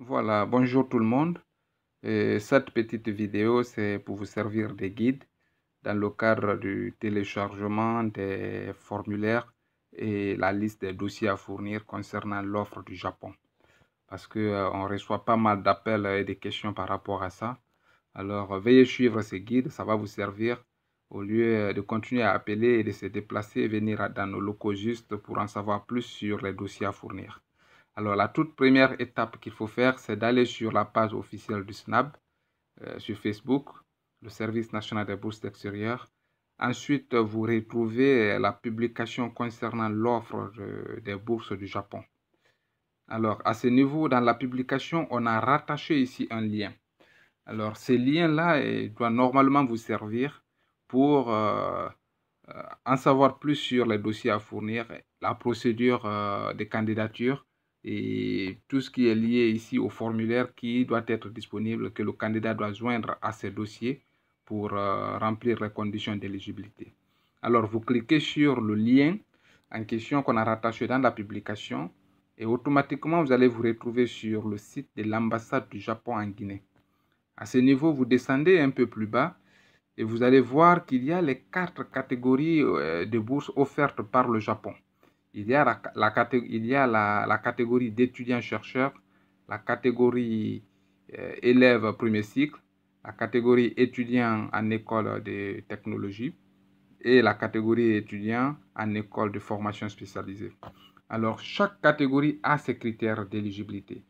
Voilà, bonjour tout le monde. Cette petite vidéo, c'est pour vous servir de guide dans le cadre du téléchargement des formulaires et la liste des dossiers à fournir concernant l'offre du Japon. Parce que on reçoit pas mal d'appels et des questions par rapport à ça. Alors, veuillez suivre ces guides, ça va vous servir au lieu de continuer à appeler et de se déplacer et venir dans nos locaux juste pour en savoir plus sur les dossiers à fournir. Alors, la toute première étape qu'il faut faire, c'est d'aller sur la page officielle du SNAB, sur Facebook, le Service national des bourses d'extérieur. Ensuite, vous retrouvez la publication concernant l'offre des bourses du Japon. Alors, à ce niveau, dans la publication, on a rattaché ici un lien. Alors, ce lien-là doit normalement vous servir pour en savoir plus sur les dossiers à fournir, la procédure de candidature et tout ce qui est lié ici au formulaire qui doit être disponible, que le candidat doit joindre à ces dossiers pour remplir les conditions d'éligibilité. Alors, vous cliquez sur le lien en question qu'on a rattaché dans la publication et automatiquement, vous allez vous retrouver sur le site de l'ambassade du Japon en Guinée. À ce niveau, vous descendez un peu plus bas et vous allez voir qu'il y a les 4 catégories de bourses offertes par le Japon. Il y a la catégorie d'étudiants-chercheurs, la catégorie élèves premier cycle, la catégorie étudiants en école de technologie et la catégorie étudiants en école de formation spécialisée. Alors, chaque catégorie a ses critères d'éligibilité.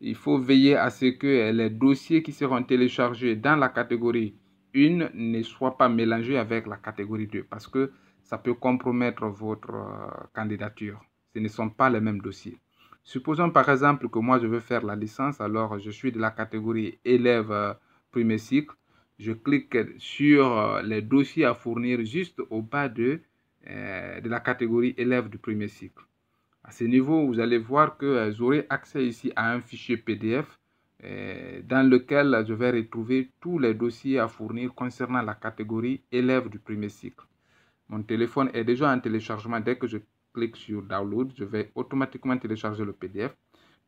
Il faut veiller à ce que les dossiers qui seront téléchargés dans la catégorie 1 ne soient pas mélangés avec la catégorie 2 parce que ça peut compromettre votre candidature. Ce ne sont pas les mêmes dossiers. Supposons par exemple que moi je veux faire la licence, alors je suis de la catégorie élève premier cycle. Je clique sur les dossiers à fournir juste au bas de la catégorie élève du premier cycle. À ce niveau, vous allez voir que j'aurai accès ici à un fichier PDF dans lequel je vais retrouver tous les dossiers à fournir concernant la catégorie élève du premier cycle. Mon téléphone est déjà en téléchargement. Dès que je clique sur Download, je vais automatiquement télécharger le PDF.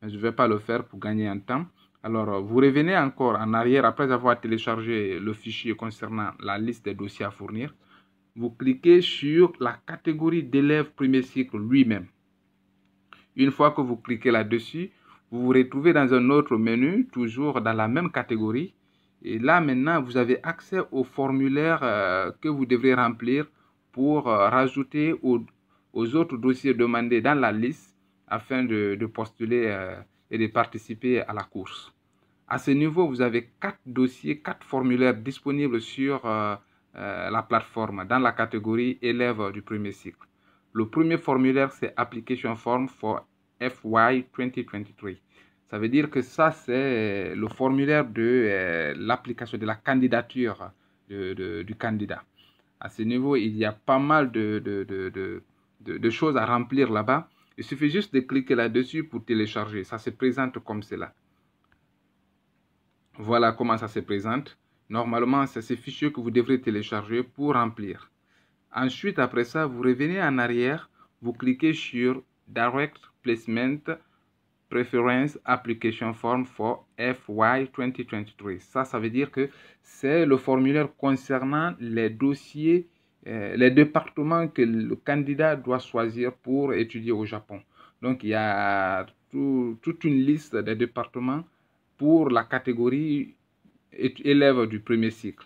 Mais je ne vais pas le faire pour gagner un temps. Alors, vous revenez encore en arrière après avoir téléchargé le fichier concernant la liste des dossiers à fournir. Vous cliquez sur la catégorie d'élèves premier cycle lui-même. Une fois que vous cliquez là-dessus, vous vous retrouvez dans un autre menu, toujours dans la même catégorie. Et là, maintenant, vous avez accès au formulaire que vous devrez remplir pour rajouter aux autres dossiers demandés dans la liste afin de postuler et de participer à la course. À ce niveau, vous avez 4 dossiers, 4 formulaires disponibles sur la plateforme dans la catégorie élèves du premier cycle. Le premier formulaire, c'est Application Form for FY 2023. Ça veut dire que ça, c'est le formulaire de l'application de la candidature du candidat. À ce niveau, il y a pas mal de choses à remplir là-bas. Il suffit juste de cliquer là-dessus pour télécharger. Ça se présente comme cela. Voilà comment ça se présente. Normalement, c'est ce fichier que vous devrez télécharger pour remplir. Ensuite, après ça, vous revenez en arrière, vous cliquez sur Direct Placement Preference Application Form for FY 2023. Ça veut dire que c'est le formulaire concernant les dossiers, les départements que le candidat doit choisir pour étudier au Japon. Donc, il y a toute une liste des départements pour la catégorie élève du premier cycle.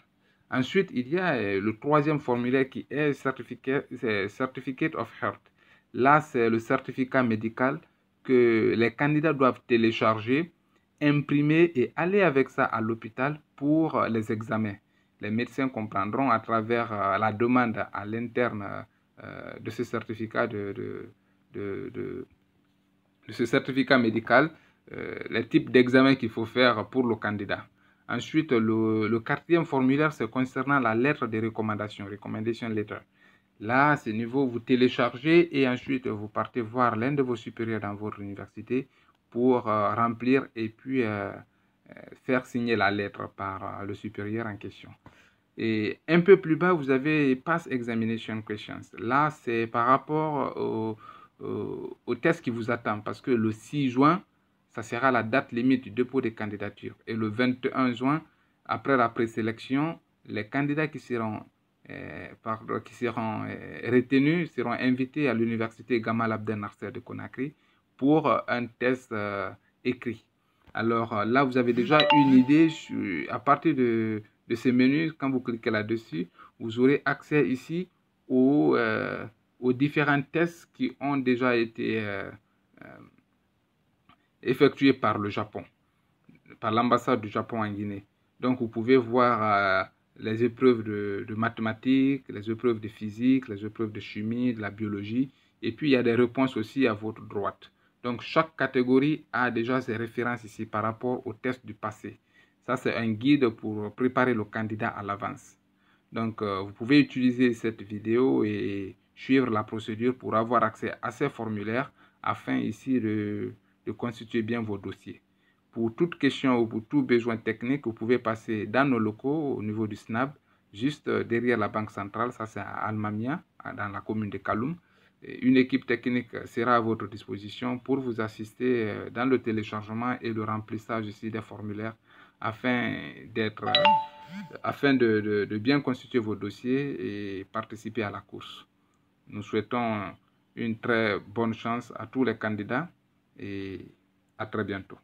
Ensuite, il y a le troisième formulaire qui est Certificate of Health. Là, c'est le certificat médical que les candidats doivent télécharger, imprimer et aller avec ça à l'hôpital pour les examens. Les médecins comprendront à travers la demande à l'interne de ce certificat ce certificat médical, les types d'examens qu'il faut faire pour le candidat. Ensuite, le quatrième formulaire, c'est concernant la lettre de recommandation, recommendation letter. Là, à ce niveau, vous téléchargez et ensuite vous partez voir l'un de vos supérieurs dans votre université pour remplir et puis faire signer la lettre par le supérieur en question. Et un peu plus bas, vous avez Pass Examination Questions. Là, c'est par rapport au test qui vous attend parce que le 6 juin, ça sera la date limite du dépôt des candidatures. Et le 21 juin, après la présélection, les candidats qui seront retenus seront invités à l'université Gamal Abdel Nasser de Conakry pour un test écrit. Alors là, vous avez déjà une idée à partir de ces menus. Quand vous cliquez là-dessus, vous aurez accès ici aux différents tests qui ont déjà été effectués par le Japon, par l'ambassade du Japon en Guinée. Donc, vous pouvez voir les épreuves de mathématiques, les épreuves de physique, les épreuves de chimie, de la biologie. Et puis, il y a des réponses aussi à votre droite. Donc, chaque catégorie a déjà ses références ici par rapport aux tests du passé. Ça, c'est un guide pour préparer le candidat à l'avance. Donc, vous pouvez utiliser cette vidéo et suivre la procédure pour avoir accès à ces formulaires afin ici de constituer bien vos dossiers. Pour toute question ou pour tout besoin technique, vous pouvez passer dans nos locaux au niveau du SNAB, juste derrière la Banque centrale. Ça, c'est à Almamia, dans la commune de Kaloum. Une équipe technique sera à votre disposition pour vous assister dans le téléchargement et le remplissage ici des formulaires afin de bien constituer vos dossiers et participer à la course. Nous souhaitons une très bonne chance à tous les candidats et à très bientôt.